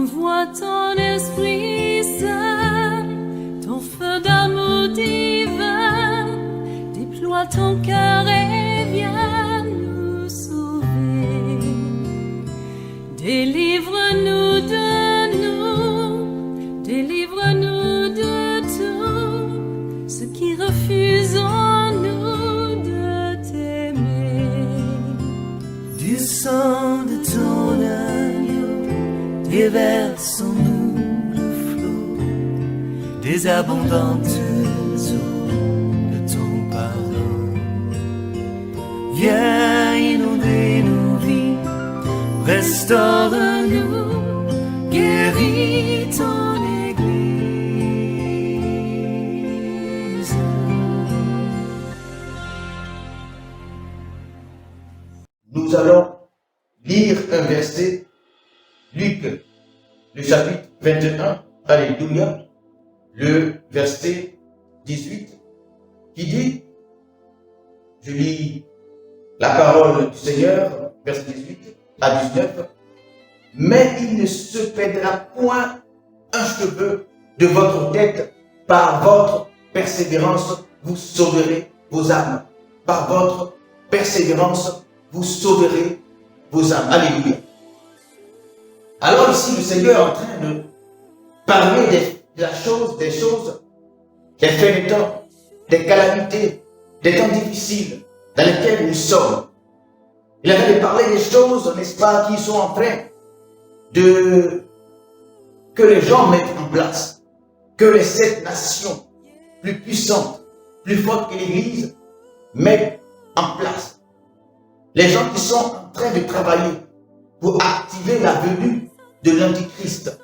Envoie ton esprit saint, ton feu d'amour divin, déploie ton cœur et viens nous sauver. Délivre-nous de nous, délivre-nous de tout, ceux qui refusent en nous de t'aimer. Du sang de ton agneau, déversons-nous le flot des abondantes eaux de ton pardon. Viens inonder nos vies, restaure-nous, guéris ton Église. Nous allons lire un verset, Luc, le chapitre 21, alléluia, le verset 18, qui dit, je lis la parole du Seigneur, verset 18 à 19, mais il ne se perdra point un cheveu de votre tête, par votre persévérance, vous sauverez vos âmes. Par votre persévérance, vous sauverez vos âmes. Alléluia. Alors ici, le Seigneur est en train de parler des choses, des faits des temps, des calamités, des temps difficiles dans lesquels nous sommes. Il est en train de parler des choses, n'est-ce pas, qui sont en train que les gens mettent en place, que les 7 nations plus puissantes, plus fortes que l'Église, mettent en place. Les gens qui sont en train de travailler pour activer la venue de l'Antichrist,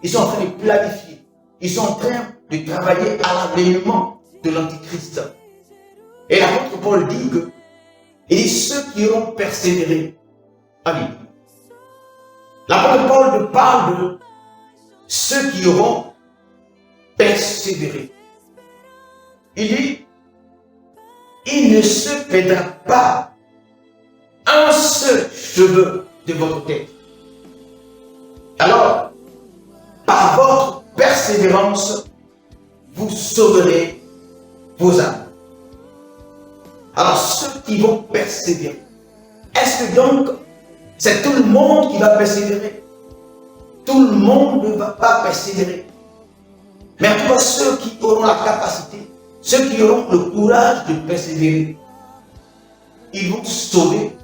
ils sont en train de planifier, ils sont en train de travailler à l'avènement de l'Antichrist. Et l'apôtre Paul dit que, et ceux qui auront persévéré, alléluia. L'apôtre Paul parle de ceux qui auront persévéré. Il dit, il ne se perdra pas un seul cheveu de votre tête. Alors, par votre persévérance, vous sauverez vos âmes. Alors, ceux qui vont persévérer, est-ce que donc c'est tout le monde qui va persévérer? Tout le monde ne va pas persévérer. Mais en tout cas, ceux qui auront la capacité, ceux qui auront le courage de persévérer, ils vont sauver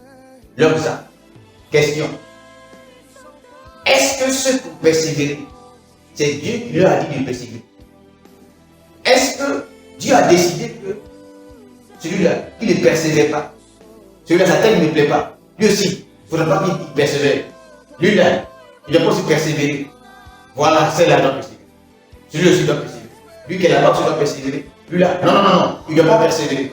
leurs âmes. Question. Est-ce que ceux qui ont persévéré, c'est Dieu qui leur a dit de persévérer? Est-ce que Dieu a décidé que celui-là, qui ne persévère pas, celui-là, sa tête ne me plaît pas, lui aussi, il ne faudra pas qu'il persévère. Lui-là, il doit pas aussi persévérer. Voilà, celle-là doit persévérer. Celui-là aussi doit persévérer. Lui qui est là-bas, il doit persévérer. Lui-là, non, il ne doit pas persévérer.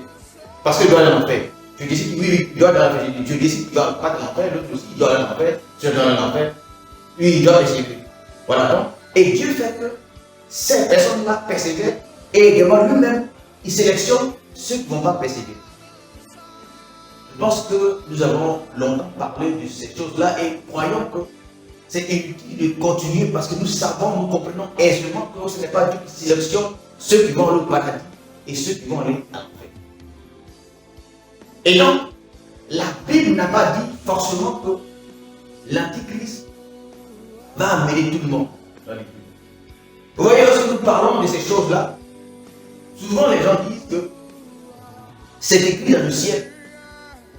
Parce qu'il doit aller en enfer. Tu décides, oui, il doit aller en enfer. Tu décides qu'il doit pas aller en enfer, l'autre aussi, il doit aller en enfer, celui doit aller en enfer. Lui, il doit persévérer. Voilà donc. Et Dieu fait que ces personnes-là persévèrent et également lui-même, il sélectionne ceux qui ne vont pas persévérer. Je pense que nous avons longtemps parlé de ces choses-là et croyons que c'est inutile de continuer parce que nous savons, nous comprenons aisément que ce n'est pas Dieu qui sélectionne ceux qui vont aller au paradis et ceux qui vont aller à l'enfer. Et donc, la Bible n'a pas dit forcément que l'Antichrist va amener tout le monde. Vous voyez, lorsque nous parlons de ces choses-là, souvent les gens disent que c'est écrit dans le ciel.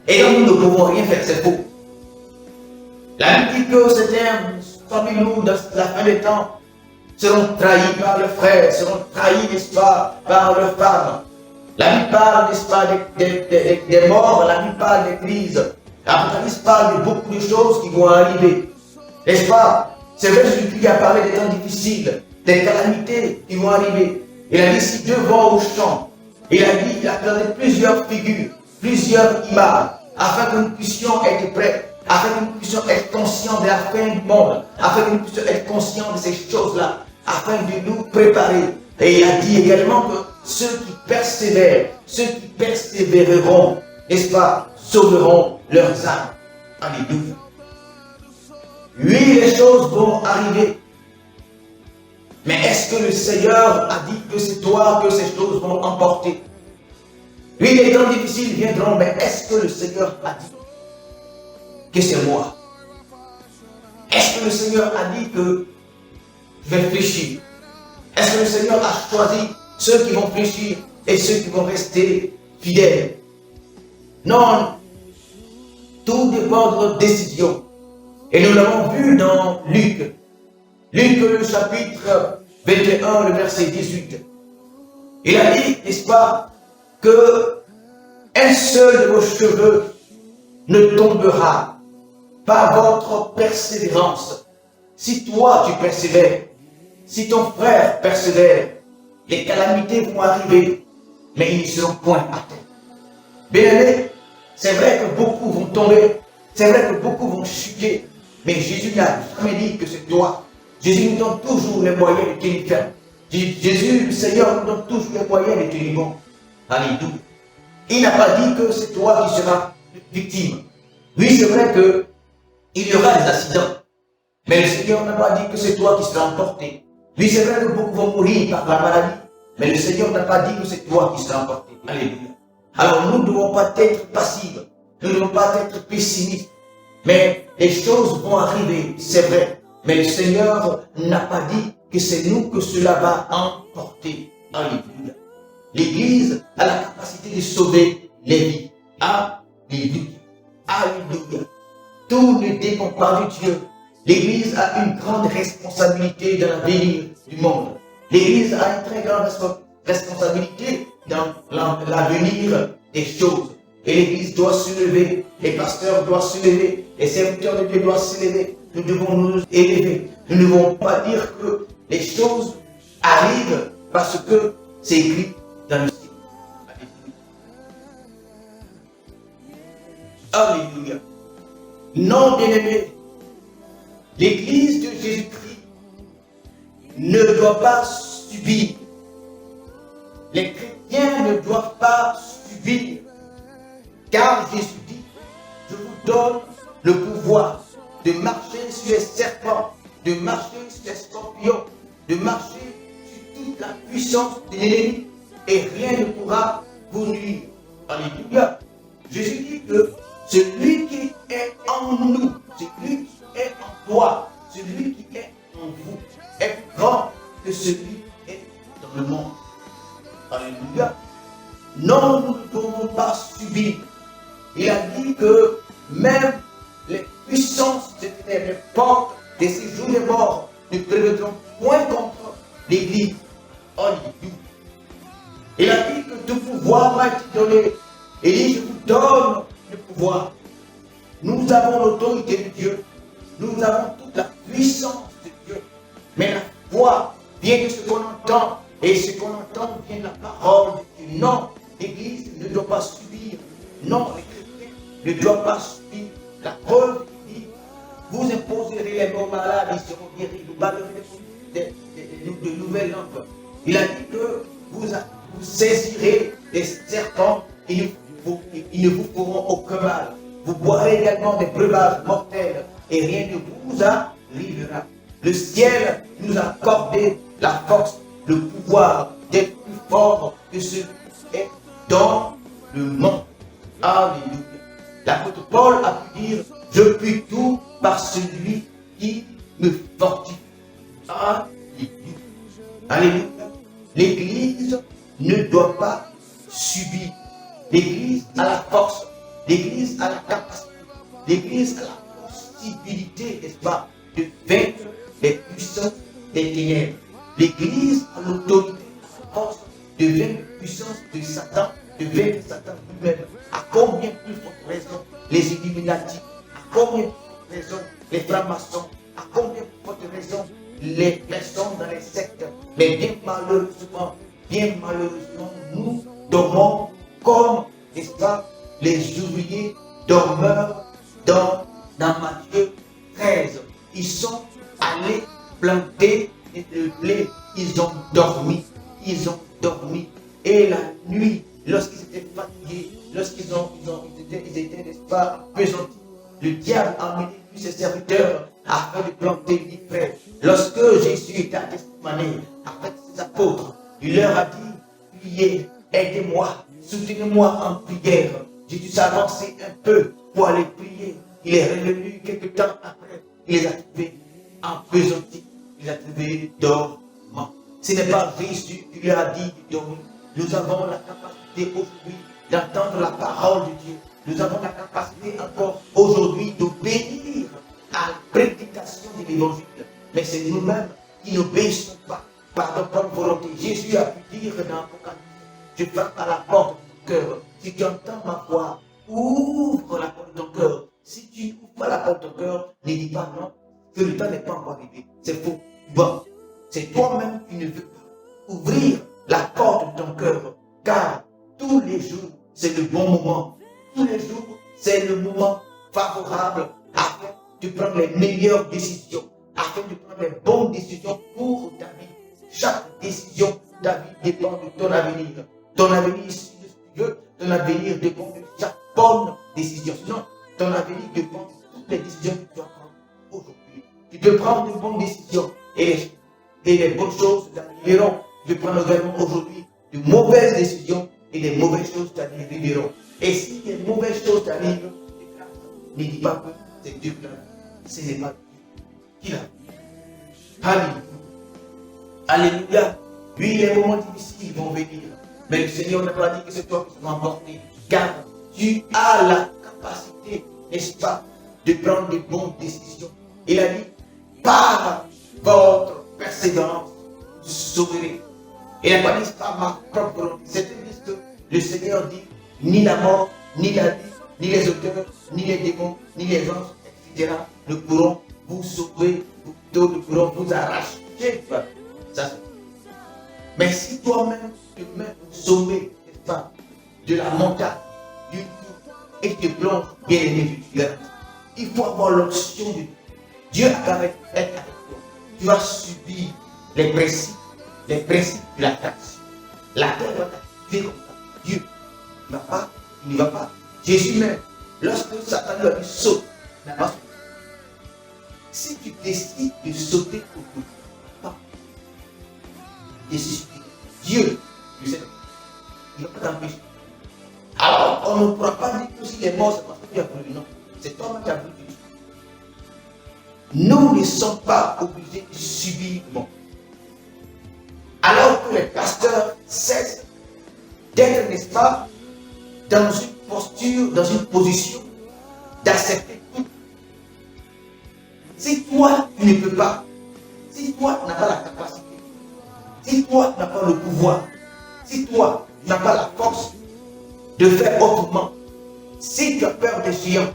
Et donc nous ne pouvons rien faire, c'est faux. La Bible dit que certains parmi nous, dans la fin des temps, seront trahis par le frère, seront trahis, n'est-ce pas, par le femme. La Bible parle, n'est-ce pas, des morts, la Bible parle des crises. L'Apocalypse parle de beaucoup de choses qui vont arriver. N'est-ce pas? C'est vrai, Jésus-Christ a parlé des temps difficiles, des calamités qui vont arriver. Il a dit, si Dieu va au champ, il a présenté plusieurs figures, plusieurs images, afin que nous puissions être prêts, afin que nous puissions être conscients de la fin du monde, afin que nous puissions être conscients de ces choses-là, afin de nous préparer. Et il a dit également que ceux qui persévèrent, ceux qui persévéreront, n'est-ce pas, sauveront leurs âmes. Alléluia. Oui, les choses vont arriver. Mais est-ce que le Seigneur a dit que c'est toi que ces choses vont emporter? Oui, les temps difficiles viendront, mais est-ce que le Seigneur a dit que c'est moi? Est-ce que le Seigneur a dit que je vais fléchir? Est-ce que le Seigneur a choisi ceux qui vont fléchir et ceux qui vont rester fidèles? Non, tout dépend de notre décision. Et nous l'avons vu dans Luc. Luc, le chapitre 21, le verset 18. Il a dit, n'est-ce pas, que un seul de vos cheveux ne tombera par votre persévérance. Si toi tu persévères, si ton frère persévère, les calamités vont arriver, mais ils ne seront point à terre. Bien-aimés, c'est vrai que beaucoup vont tomber, c'est vrai que beaucoup vont chuter, mais Jésus n'a jamais dit que c'est toi. Jésus nous donne toujours les moyens de tenir ferme. Jésus, le Seigneur, nous donne toujours les moyens de tenir bon. Alléluia. Il n'a pas dit que c'est toi qui seras victime. Oui, c'est vrai qu'il y aura des accidents, mais le Seigneur n'a pas dit que c'est toi qui seras emporté. Oui, c'est vrai que beaucoup vont mourir par la maladie, mais le Seigneur n'a pas dit que c'est toi qui seras emporté. Alléluia. Alors nous ne devons pas être passifs, nous ne devons pas être pessimistes, mais les choses vont arriver, c'est vrai, mais le Seigneur n'a pas dit que c'est nous que cela va emporter. Alléluia. L'Église a la capacité de sauver les vies. Alléluia. Alléluia. Tout ne dépend pas de Dieu. L'Église a une grande responsabilité dans l'avenir du monde. L'Église a une très grande responsabilité dans l'avenir des choses. Et l'Église doit se lever, les pasteurs doivent se lever, les serviteurs de Dieu doivent se lever. Nous devons nous élever. Nous ne devons pas dire que les choses arrivent parce que c'est écrit dans le ciel. Alléluia. Non, bien-aimés, l'Église de Jésus-Christ ne doit pas subir. Les chrétiens ne doivent pas subir. Car Jésus dit, je vous donne le pouvoir de marcher sur les serpents, de marcher sur les scorpions, de marcher sur toute la puissance de l'ennemi, et rien ne pourra vous nuire. Alléluia. Jésus dit que celui qui est en nous, celui qui est en toi, celui qui est en vous, est plus grand que celui qui est dans le monde. Alléluia. Non, nous ne devons pas subir. Il a dit que même les puissances de terre, les portes des séjours des morts ne prévaudront point contre l'Église. Alléluia. Il a dit que tout pouvoir m'a été donné. Il dit, je vous donne le pouvoir. Nous avons l'autorité de Dieu. Nous avons toute la puissance de Dieu. Mais la foi vient de ce qu'on entend. Et ce qu'on entend vient de la parole de Dieu. Non, l'Église ne doit pas subir. Non, les chrétiens ne doivent pas subir. La preuve dit, vous imposerez les morts malades, ils seront guéris. Vous parlerez de nouvelles langues. Il a dit que vous saisirez des serpents, ils ne vous feront aucun mal. Vous boirez également des breuvages mortels et rien ne vous arrivera. Le ciel nous a accordé la force, le pouvoir d'être plus fort que ce qui est dans le monde. Alléluia. L'apôtre Paul a pu dire, je puis tout par celui qui me fortifie. Alléluia. Alléluia. L'Église ne doit pas subir. L'Église a la force. L'Église a la capacité. L'Église a la possibilité, n'est-ce pas, de vaincre les puissances des ténèbres. L'Église a l'autorité, la force de vaincre les puissances de Satan, de vaincre Satan lui-même. À combien plus forte raison les Illuminati, à combien plus forte raison les francs-maçons, à combien plus forte raison les personnes dans les sectes. Mais bien malheureusement, nous dormons comme, n'est-ce pas, les ouvriers dormeurs dans Matthieu 13. Ils sont allés planter le blé, ils ont dormi. Et la nuit, lorsqu'ils étaient fatigués, lorsqu'ils étaient, n'est-ce pas, pesantis, le diable a amené ses serviteurs afin de planter l'Ifrère. Lorsque Jésus était à Gethsémani, avec ses apôtres, il leur a dit, priez, aidez-moi, soutenez-moi en prière. Jésus s'est avancé un peu pour aller prier. Il est revenu quelque temps après. Il les a trouvés empesantins. Il les a trouvés dormants. Ce n'est pas Jésus qui lui a dit de dormir. Nous avons la capacité aujourd'hui d'entendre la parole de Dieu. Nous avons la capacité encore aujourd'hui d'obéir à la prédication de l'évangile. Mais c'est nous-mêmes qui n'obéissons pas par notre propre volonté. Jésus a pu dire dans l'Apocalypse, je frappe à la porte de ton cœur. Si tu entends ma voix, ouvre la porte de ton cœur. Si tu n'ouvres pas la porte de ton cœur, ne dis pas non, que le temps n'est pas encore arrivé. C'est faux. Bon, c'est toi-même qui ne veux pas ouvrir la porte de ton cœur. Car tous les jours, c'est le bon moment. Tous les jours, c'est le moment favorable afin de prendre les meilleures décisions, afin de prendre les bonnes décisions pour ta vie. Chaque décision pour ta vie dépend de ton avenir. Ton avenir ici, ton avenir dépend de chaque bonne décision. Sinon, ton avenir dépend de toutes les décisions que tu dois prendre aujourd'hui. Tu peux prendre de bonnes décisions et les bonnes choses t'arriveront. Tu peux prendre également aujourd'hui de mauvaises décisions et des mauvaises choses t'arriveront. Et si les mauvaises choses t'arrivent, ne dis pas que c'est Dieu qui l'a fait. Ce n'est pas Dieu qui l'a fait. Alléluia. Alléluia. Oui, les moments difficiles vont venir. Mais le Seigneur n'a pas dit que c'est toi qui vas emporter. Car tu as la capacité, n'est-ce pas, de prendre de bonnes décisions. Il a dit, par votre persévérance, vous sauverez. Il n'a pas dit par ma propre volonté. C'est-à-dire que le Seigneur dit, ni la mort, ni la vie, ni les auteurs, ni les démons, ni les anges, etc. ne pourront vous sauver, ne pourront vous arracher. Ça, mais si toi-même tu te mets pour sauver, n'est-ce pas, de la montagne, du tout, et tu te plonges bien aimé, il faut avoir l'option de Dieu. Dieu a être avec toi. Tu vas subir les principes de la taxe. La terre va t'activer comme ça. Dieu ne va pas, il n'y va pas. Jésus même, lorsque Satan lui a dit saute, il n'a pas sauté. Si tu décides de sauter au bout, pas. Dieu, tu sais, il ne va pas t'empêcher. Alors, on ne pourra pas dire que si les morts, c'est parce que tu as voulu. Non, c'est toi-même qui as voulu. Nous ne sommes pas obligés de subir le monde. Alors que les pasteurs cessent d'être, n'est-ce pas, dans une posture, dans une position d'accepter tout. Si toi, tu ne peux pas, si toi, tu n'as pas la capacité, si toi, tu n'as pas le pouvoir, si toi, tu n'as pas la force de faire autrement, si tu as peur des géants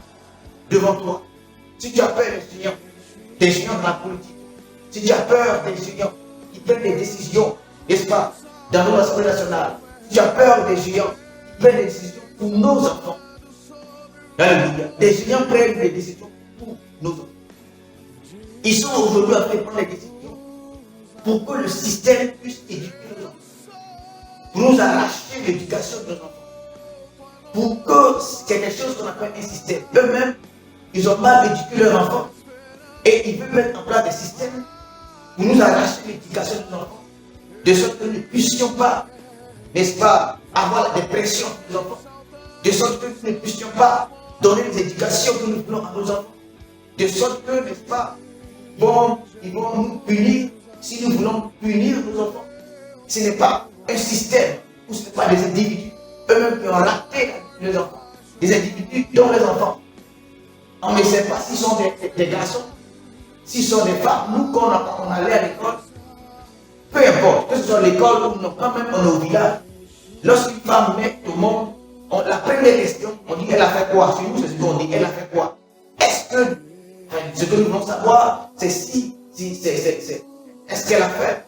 devant toi, si tu as peur des géants dans la politique, si tu as peur des géants qui prennent des décisions, n'est-ce pas, dans nos assemblées nationales, si tu as peur des géants qui prennent des décisions pour nos enfants, alléluia, des géants prennent des décisions pour nos enfants. Ils sont aujourd'hui en train de prendre des décisions pour que le système puisse éduquer nos enfants, pour nous arracher l'éducation de nos enfants, pour que c'est quelque chose qu'on appelle un système. Eux-mêmes, ils ont mal éduqué leurs enfants et ils veulent mettre en place des systèmes pour nous arracher l'éducation de nos enfants, de sorte que nous ne puissions pas, n'est-ce pas, avoir des pressions de nos enfants, de sorte que nous ne puissions pas donner les éducations que nous voulons à nos enfants, de sorte que, n'est-ce pas, bon, ils vont nous punir si nous voulons punir nos enfants. Ce n'est pas un système ou ce n'est pas des individus eux-mêmes qui ont raté les enfants, des individus dont les enfants. On ne sait pas s'ils sont des garçons, s'ils sont des femmes. Nous, quand on allait à l'école, peu importe, que ce soit l'école ou non, quand même on est au village, lorsqu'une femme naît au monde, la première question, on dit elle a fait quoi? Chez nous, c'est ce qu'on dit, elle a fait quoi? Est-ce que, ce que nous voulons savoir, c'est est-ce qu'elle a fait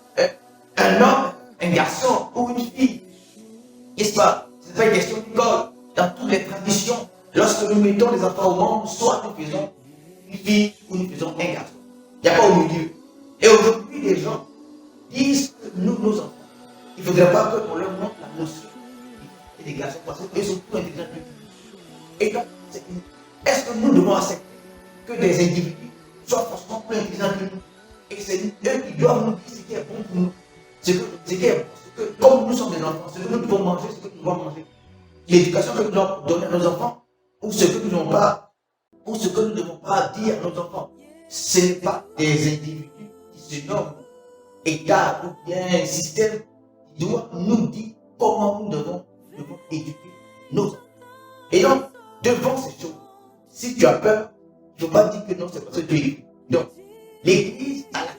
un homme, un garçon ou une fille? N'est-ce pas? Ce n'est pas une question d'école. Dans toutes les traditions, lorsque nous mettons les enfants au monde, soit nous faisons une fille ou nous faisons un garçon. Il n'y a pas au milieu. Et aujourd'hui, les gens disent que nous, nos enfants, il ne faudrait pas qu'on leur montre la notion des garçons parce qu'ils sont plus intelligents que nous. Et donc, est-ce que nous devons accepter que des individus soient forcément eux qui doivent nous dire ce qui est bon pour nous. Comme nous sommes des enfants, ce que nous devons manger, ce que nous devons manger. L'éducation que nous devons donner à nos enfants, ou ce que nous ne devons pas, ou ce que nous ne devons pas dire à nos enfants. Ce n'est pas des individus qui se nomment État ou bien un système qui doit nous dire comment nous devons éduquer nos enfants. Et donc, devant ces choses, si tu as peur, il ne faut pas dire que non, c'est parce que tu es. Donc, l'Église a la